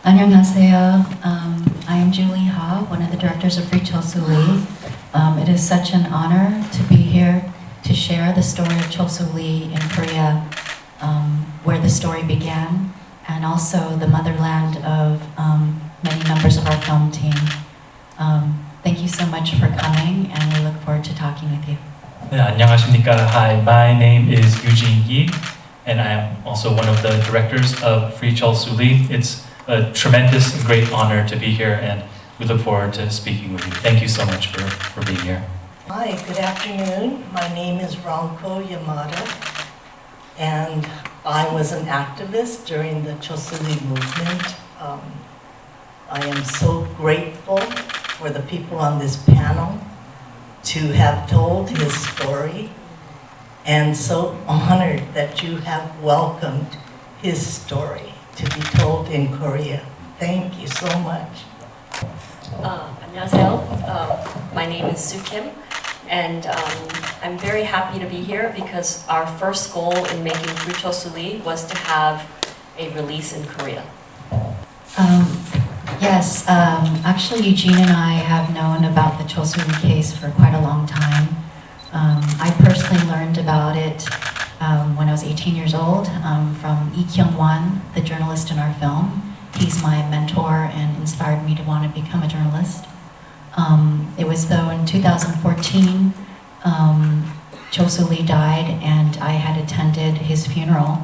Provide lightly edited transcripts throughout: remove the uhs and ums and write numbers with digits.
안녕하세요. I am Julie Ha, one of the directors of Pre-Cheol-Soo Lee. It is such an honor to be here to share the story of Chul-soo Lee in Korea, where the story began, and also the motherland of many members of our film team. Thank you so much for coming, and we look forward to talking with you. 네, 안녕하십니까. Hi, my name is Eugene Yi, and I am also one of the directors of Pre-Cheol-Suri Lee. It's a tremendous and great honor to be here, and we look forward to speaking with you. Thank you so much for being here. Hi, good afternoon. My name is Ranko Yamada, and I was an activist during the Chul-soo Lee movement. I am so grateful for the people on this panel to have told his story, and so honored that you have welcomed his story to be told in Korea. Thank you so much. 안녕하세요. My name is Soo Kim, and I'm very happy to be here because our first goal in making Pre-Cheol-Suri Lee was to have a release in Korea. Yes, actually Eugene and I have known about the Chul-soo Lee case for quite a long time. I personally learned about it when I was 18 years old from Lee Kyung-won, the journalist in our film. He's my mentor and inspired me to want to become a journalist. It was though in 2014, Chul-soo Lee died, and I had attended his funeral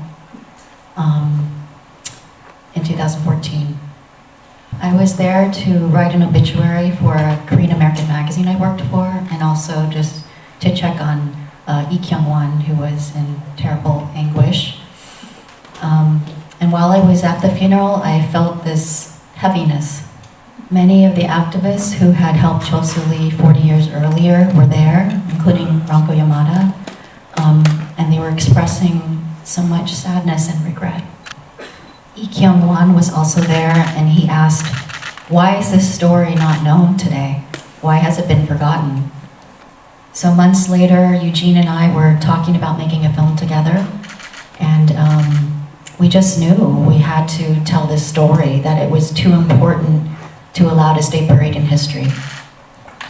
in 2014. I was there to write an obituary for a Korean American magazine I worked for, and also just to check on Lee Kyung-won, who was in terrible anguish. And while I was at the funeral, I felt this heaviness. Many of the activists who had helped Chul-soo Lee 40 years earlier were there, including Ranko Yamada, and they were expressing so much sadness and regret. Lee Kyung-won was also there, and he asked, "Why is this story not known today? Why has it been forgotten?" So months later, Eugene and I were talking about making a film together, and we just knew we had to tell this story, that it was too important to allow to stay buried in history.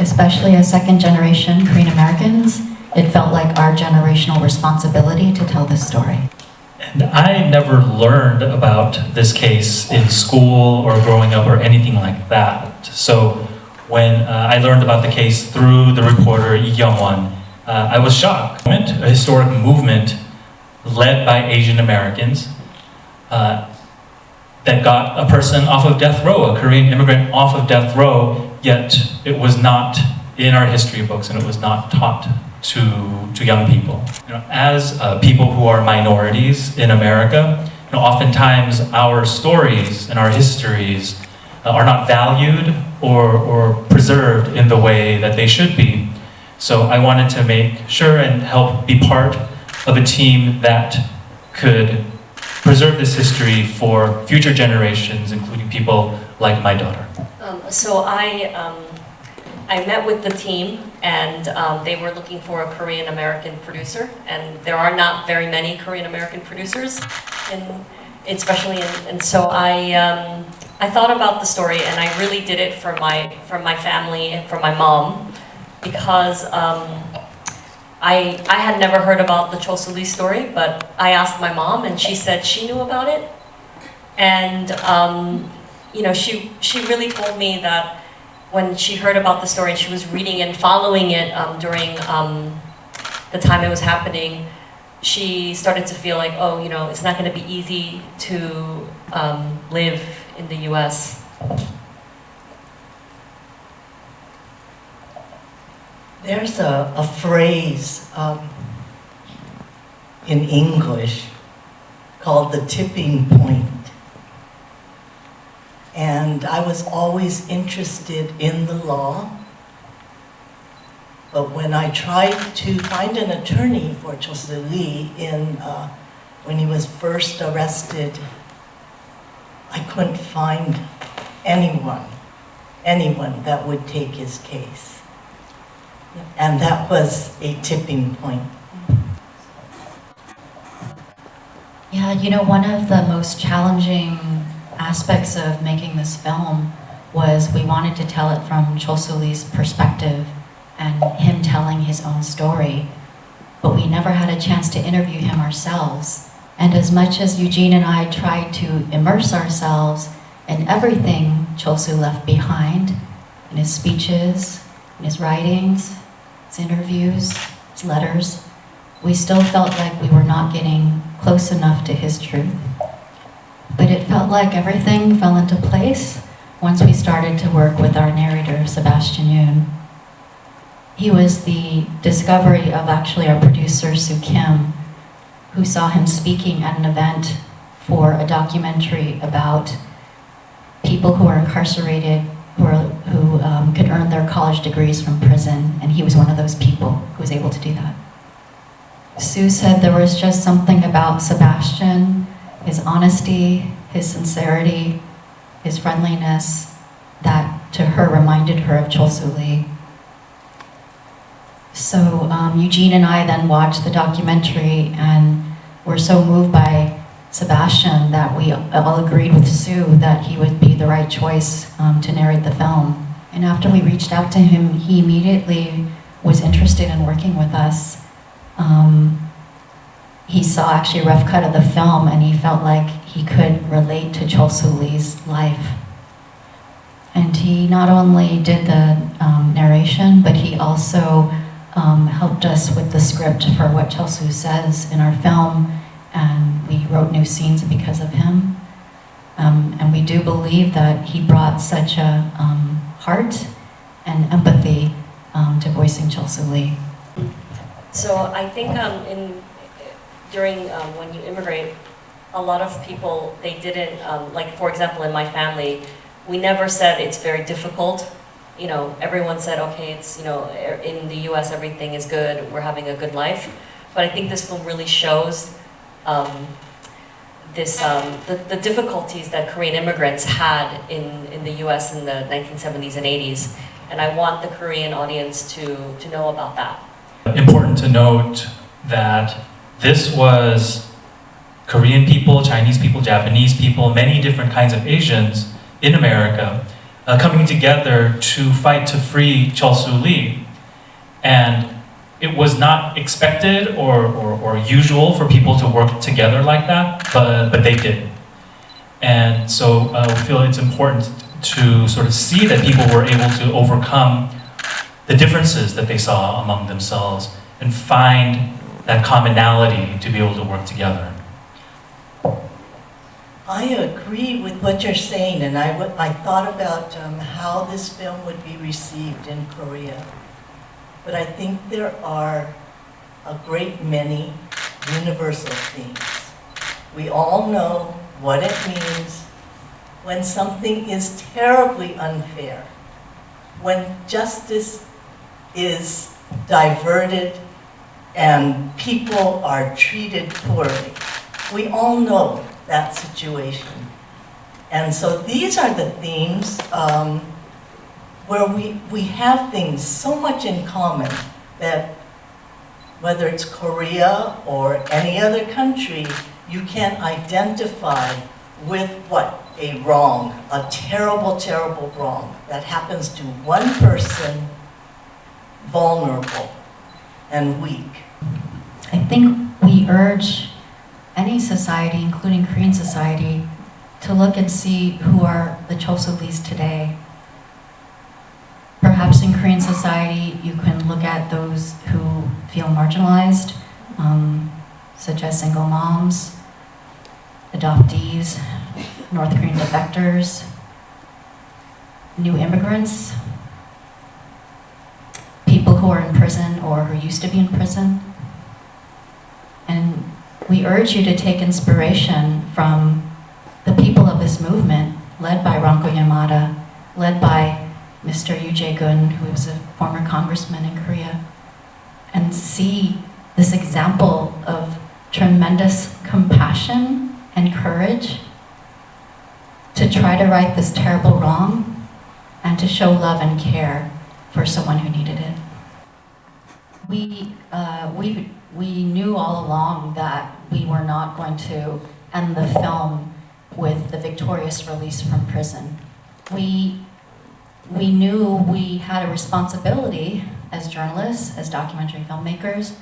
Especially as second-generation Korean Americans, it felt like our generational responsibility to tell this story. And I never learned about this case in school or growing up or anything like that. So when I learned about the case through the reporter Lee Kyung-won, I was shocked. A historic movement led by Asian Americans that got a person off of death row, a Korean immigrant off of death row, yet it was not in our history books and it was not taught to young people. As people who are minorities in America, oftentimes our stories and our histories are not valued or preserved in the way that they should be. So I wanted to make sure and help be part of a team that could preserve this history for future generations, including people like my daughter. So I met with the team, and they were looking for a Korean American producer, and there are not very many Korean American producers, and so I thought about the story, and I really did it for my family and for my mom, because I had never heard about the Chul-soo Lee story, but I asked my mom, and she said she knew about it, and she really told me that when she heard about the story and she was reading and following it during the time it was happening, she started to feel like, it's not going to be easy to live in the US. There's a phrase in English called the tipping point. And I was always interested in the law, but when I tried to find an attorney for Chul-soo Lee when he was first arrested, I couldn't find anyone that would take his case. And that was a tipping point. Yeah, one of the most challenging aspects of making this film was we wanted to tell it from Chul-soo Lee's perspective and him telling his own story, but we never had a chance to interview him ourselves. And as much as Eugene and I tried to immerse ourselves in everything Chul-soo left behind, in his speeches, in his writings, his interviews, his letters, we still felt like we were not getting close enough to his truth. But it felt like everything fell into place once we started to work with our narrator, Sebastian Yoon. He was the discovery of actually our producer, Soo Kim, who saw him speaking at an event for a documentary about people who are incarcerated, who could earn their college degrees from prison, and he was one of those people who was able to do that. Sue said there was just something about Sebastian, his honesty, his sincerity, his friendliness, that to her reminded her of Chul-soo Lee. So Eugene and I then watched the documentary and were so moved by Sebastian that we all agreed with Sue that he would be the right choice to narrate the film. And after we reached out to him, he immediately was interested in working with us. He saw actually a rough cut of the film and he felt like he could relate to Chul-soo Lee's life. And he not only did the narration, but he also helped us with the script for what Chul-soo says in our film, and we wrote new scenes because of him. And we do believe that he brought such a heart and empathy to voicing Chul-soo Lee. So I think during when you immigrate, a lot of people, they didn't, like for example in my family, we never said it's very difficult. You know, everyone said, okay, it's, you know, in the US everything is good, we're having a good life. But I think this film really shows the difficulties that Korean immigrants had in the US in the 1970s and 80s. And I want the Korean audience to know about that. Important to note that this was Korean people, Chinese people, Japanese people, many different kinds of Asians in America coming together to fight to free Chul-soo Lee. And it was not expected or usual for people to work together like that, but they did. And so we feel it's important to sort of see that people were able to overcome the differences that they saw among themselves and find that commonality to be able to work together. I agree with what you're saying, and I thought about how this film would be received in Korea. But I think there are a great many universal themes. We all know what it means when something is terribly unfair, when justice is diverted and people are treated poorly. We all know that situation. And so these are the themes where we have things so much in common that whether it's Korea or any other country, you can identify with what? A wrong, a terrible, terrible wrong that happens to one person, vulnerable and weak. I think we urge any society, including Korean society, to look and see who are the Chul-soo Lees today. Perhaps in Korean society, you can look at those who feel marginalized, such as single moms, adoptees, North Korean defectors, new immigrants, people who are in prison or who used to be in prison. And we urge you to take inspiration from the people of this movement, led by Ranko Yamada, led by Mr. Yoo Jae-gun, who was a former congressman in Korea, and see this example of tremendous compassion and courage to try to right this terrible wrong and to show love and care for someone who needed it. We knew all along that we were not going to end the film with the victorious release from prison. We knew we had a responsibility as journalists, as documentary filmmakers,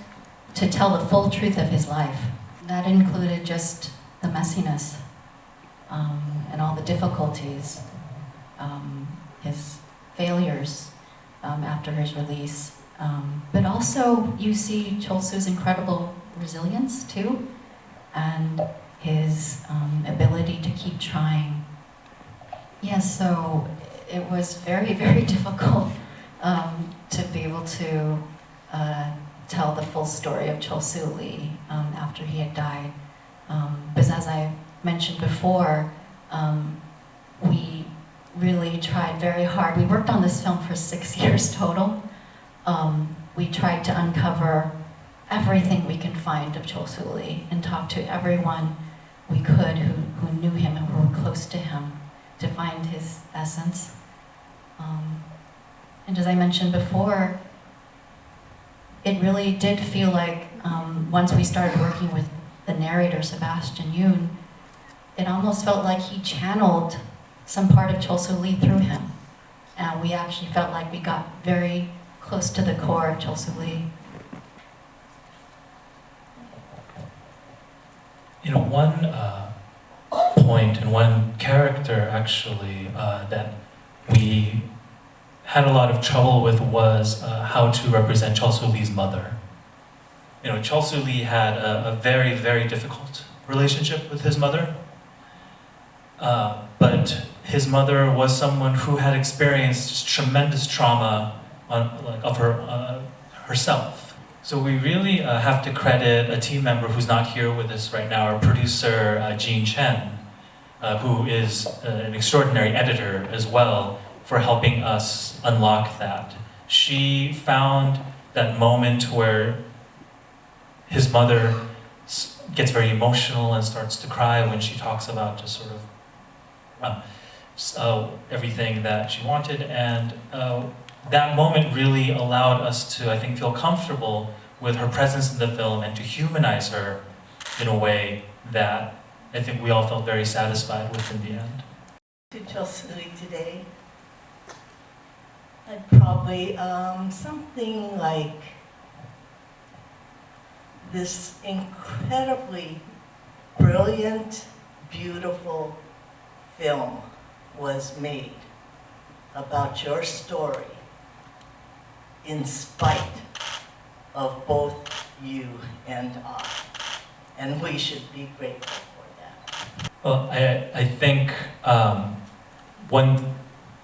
to tell the full truth of his life. That included just the messiness and all the difficulties, his failures after his release. But also you see Chul-soo's incredible resilience too, and his ability to keep trying. Yes, so it was very, very difficult to be able to tell the full story of Chul-soo Lee after he had died. Because as I mentioned before, we really tried very hard. We worked on this film for 6 years total. We tried to uncover everything we can find of Chul-soo Lee and talk to everyone we could who knew him and were close to him to find his essence. And as I mentioned before, it really did feel like once we started working with the narrator, Sebastian Yoon, it almost felt like he channeled some part of Chul-soo Lee through him. And we actually felt like we got very close to the core of Chul-soo Lee. You know, one point and one character actually that we had a lot of trouble with was how to represent Chul-soo Lee's mother. You know, Chul-soo Lee had a very, very difficult relationship with his mother, but his mother was someone who had experienced just tremendous trauma of herself. So we really have to credit a team member who's not here with us right now, our producer, Jean Chen, who is an extraordinary editor as well, for helping us unlock that. She found that moment where his mother gets very emotional and starts to cry when she talks about just sort of everything that she wanted, and that moment really allowed us to, I think, feel comfortable with her presence in the film and to humanize her in a way that I think we all felt very satisfied with in the end. To Chul-soo Lee today, I'd probably something like this incredibly brilliant, beautiful film was made about your story in spite of both you and I. And we should be grateful for that. Well, I think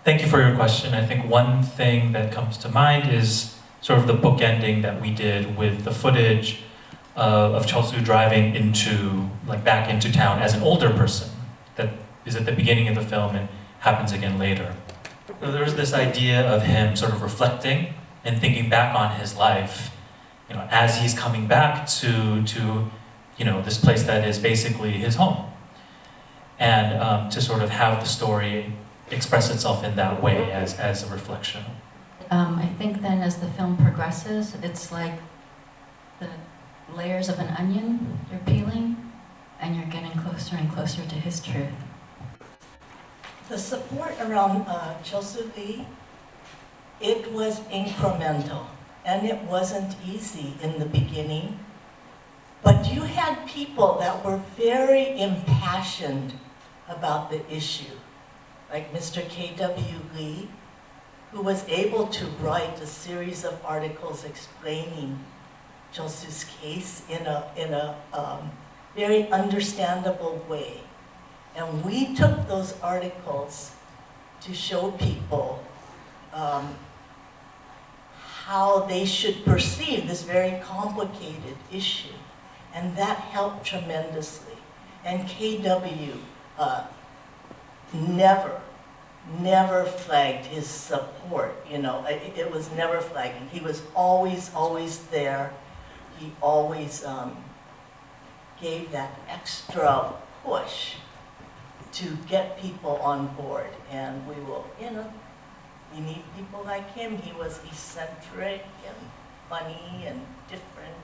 thank you for your question. I think one thing that comes to mind is sort of the bookending that we did with the footage of Chul-soo driving back into town as an older person that is at the beginning of the film and happens again later. So there's this idea of him sort of reflecting and thinking back on his life, you know, as he's coming back to you know, this place that is basically his home, and to sort of have the story express itself in that way as a reflection. I think then as the film progresses, it's like the layers of an onion, you're peeling, and you're getting closer and closer to his truth. The support around Chul-soo Lee, it was incremental, and it wasn't easy in the beginning. But you had people that were very impassioned about the issue, like Mr. K.W. Lee, who was able to write a series of articles explaining Chul-soo's case in a very understandable way. And we took those articles to show people how they should perceive this very complicated issue. And that helped tremendously. And KW never flagged his support, you know, it was never flagging. He was always there. He always gave that extra push to get people on board. And we will, you know, we need people like him. He was eccentric and funny and different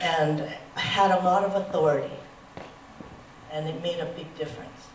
and had a lot of authority. And it made a big difference.